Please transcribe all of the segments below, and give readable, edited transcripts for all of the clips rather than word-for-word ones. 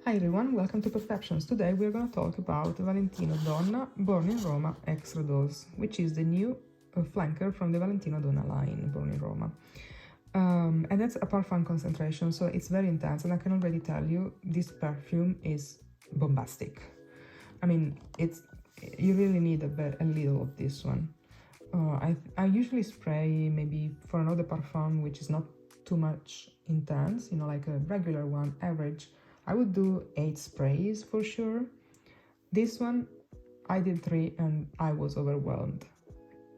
Hi everyone, welcome to Perceptions. Today we're going to talk about Valentino Donna Born in Roma Extradose, which is the new flanker from the Valentino Donna line, Born in Roma. And that's a parfum concentration, so it's very intense, and I can already tell you this perfume is bombastic. I mean, you really need a little of this one. I usually spray maybe for another parfum which is not too much intense, you know, like a regular one, average. I would do 8 sprays for sure. This one, I did 3 and I was overwhelmed.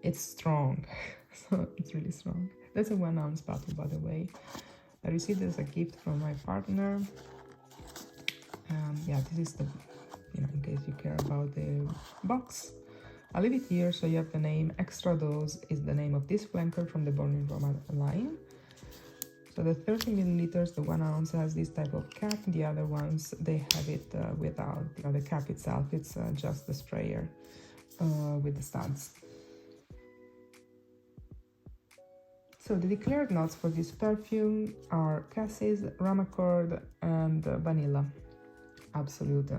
It's strong, so it's really strong. That's a 1 ounce bottle, by the way. I received this as a gift from my partner. Yeah, this is the, in case you care about the box. I'll leave it here so you have the name. Extradose is the name of this flanker from the Born in Roma line. So the 30 milliliters, the 1 ounce has this type of cap. The other ones, they have it without the cap itself. It's just the sprayer with the studs. So the declared notes for this perfume are cassis, rum accord, and vanilla. Absolute.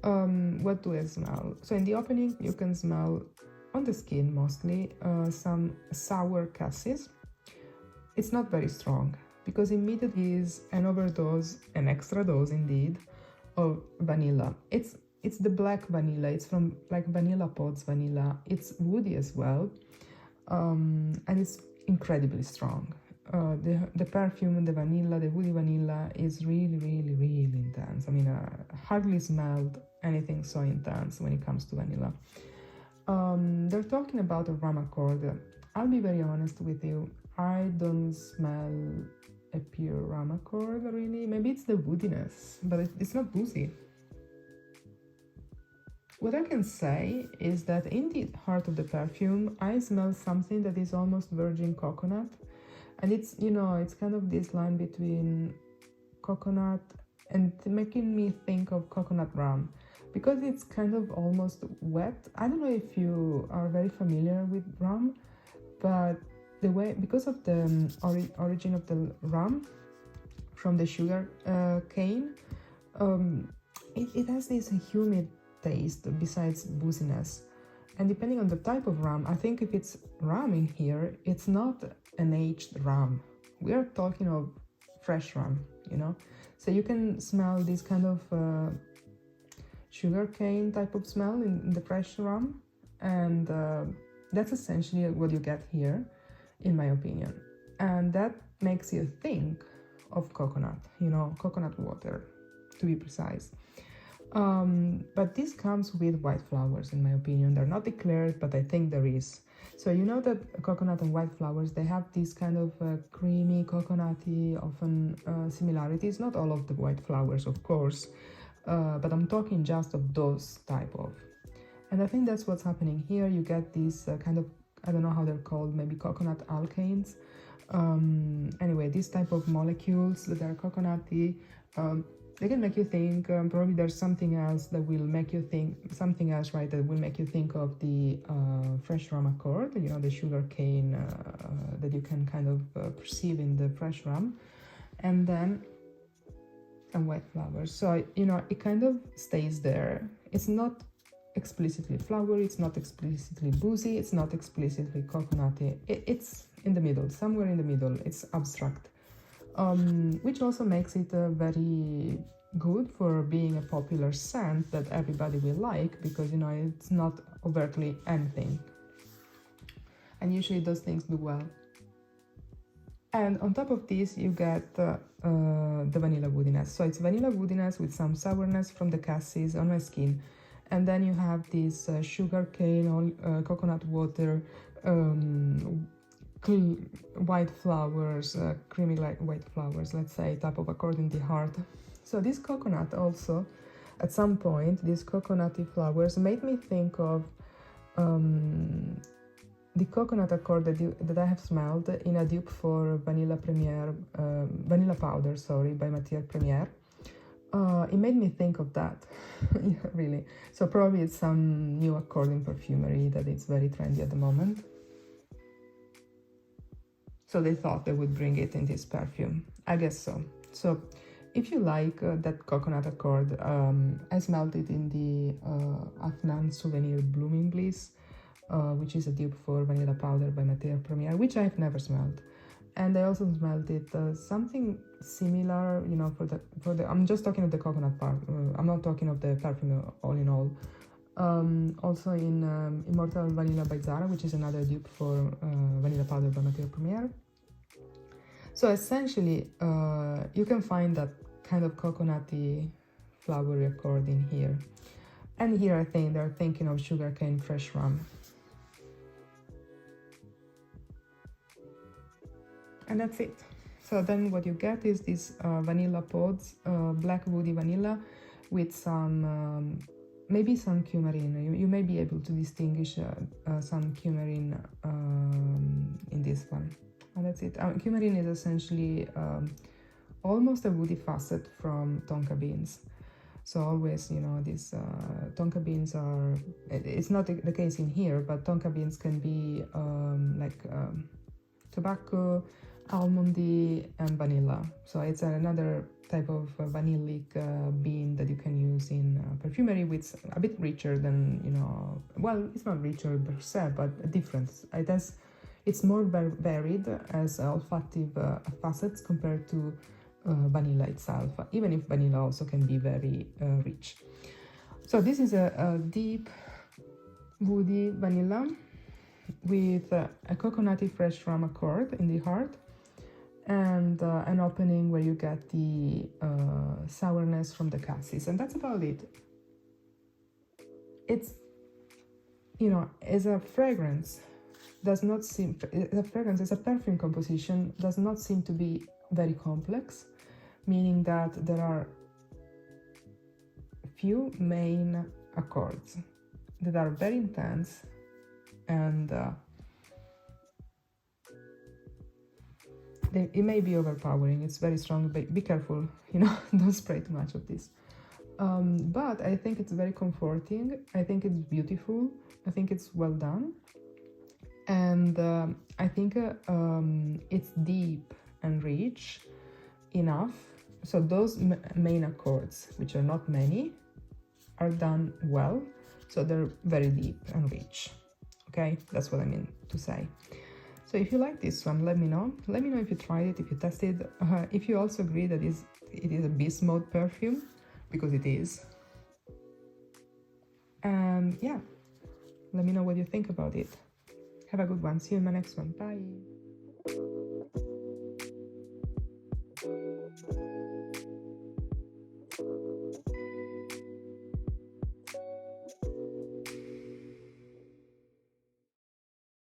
What do I smell? So in the opening, you can smell on the skin mostly some sour cassis. It's not very strong because immediately is an overdose, an extra dose indeed, of vanilla. It's the black vanilla. It's from like Vanilla Pods vanilla. It's woody as well, and it's incredibly strong. The perfume, the vanilla, the woody vanilla is really, really, really intense. I mean, I hardly smelled anything so intense when it comes to vanilla. They're talking about a rum accord. I'll be very honest with you. I don't smell a pure rum accord, really. Maybe it's the woodiness, but it's not boozy. What I can say is that in the heart of the perfume, I smell something that is almost virgin coconut. And it's, it's kind of this line between coconut and making me think of coconut rum. Because it's kind of almost wet. I don't know if you are very familiar with rum, but the way, because of the origin of the rum from the sugar cane, it has this humid taste besides booziness. And depending on the type of rum, I think if it's rum in here, it's not an aged rum. We are talking of fresh rum, So you can smell this kind of sugar cane type of smell in the fresh rum. And that's essentially what you get here, in my opinion. And that makes you think of coconut, coconut water, to be precise. But this comes with white flowers, in my opinion. They're not declared, but I think there is. So you know that coconut and white flowers, they have this kind of creamy, coconutty, often similarities. Not all of the white flowers, of course, but I'm talking just of those type of. And I think that's what's happening here. You get these kind of, I don't know how they're called, maybe coconut alkanes. Anyway, this type of molecules that are coconutty, they can make you think, probably there's something else that will make you think, something else, right, that will make you think of the fresh rum accord, the sugar cane that you can kind of perceive in the fresh rum, and then some white flowers. So, it kind of stays there. It's not explicitly flowery, it's not explicitly boozy, it's not explicitly coconutty. It's in the middle, somewhere in the middle. It's abstract. Which also makes it very good for being a popular scent that everybody will like, because it's not overtly anything, and usually those things do well. And on top of this you get the vanilla woodiness. So it's vanilla woodiness with some sourness from the cassis on my skin, and then you have this sugar cane, coconut water, white flowers, creamy like white flowers, let's say, type of accord in the heart. So this coconut also, at some point, these coconutty flowers made me think of the coconut accord that I have smelled in a dupe for vanilla powder, by Matière Première. It made me think of that. Yeah, really. So probably it's some new accord in perfumery that is very trendy at the moment. So they thought they would bring it in this perfume. I guess so. So If you like that coconut accord, I smelled it in the Afnan Souvenir Blooming Bliss, which is a dupe for Vanilla Powder by Matière Première, which I've never smelled. And I also smelled it something similar, you know, for the I'm just talking of the coconut part. I'm not talking of the perfume all in all. Also in Immortal Vanilla by Zara, which is another dupe for Vanilla Powder by Matière Première. So essentially, you can find that kind of coconutty, flowery accord in here. And here I think they're thinking of sugarcane fresh rum. And that's it. So then what you get is these vanilla pods, black woody vanilla with some, maybe some coumarin. You may be able to distinguish some coumarin in this one. And that's it. Coumarin is essentially almost a woody facet from tonka beans. So always, you know, these tonka beans are, it's not the case in here, but tonka beans can be like tobacco, almondy, and vanilla. So it's another type of vanillic bean that you can use in perfumery, with a bit richer than, you know, well, it's not richer per se, but a difference. It's more varied as olfactive facets compared to vanilla itself, even if vanilla also can be very rich. So this is a deep woody vanilla with a coconutty fresh rum accord in the heart, and an opening where you get the sourness from the cassis, and that's about it. It's, you know, as a fragrance, does not seem, the fragrance as a perfume composition does not seem to be very complex, meaning that there are few main accords that are very intense, and it may be overpowering. It's very strong, but be careful, you know, don't spray too much of this. But I think it's very comforting. I think it's beautiful. I think it's well done. And I think it's deep and rich enough. So those main accords, which are not many, are done well. So they're very deep and rich. Okay, that's what I mean to say. So if you like this one, let me know. Let me know if you tried it, if you tested, if you also agree that it is a beast mode perfume, because it is. And yeah, let me know what you think about it. Have a good one. See you in my next one. Bye.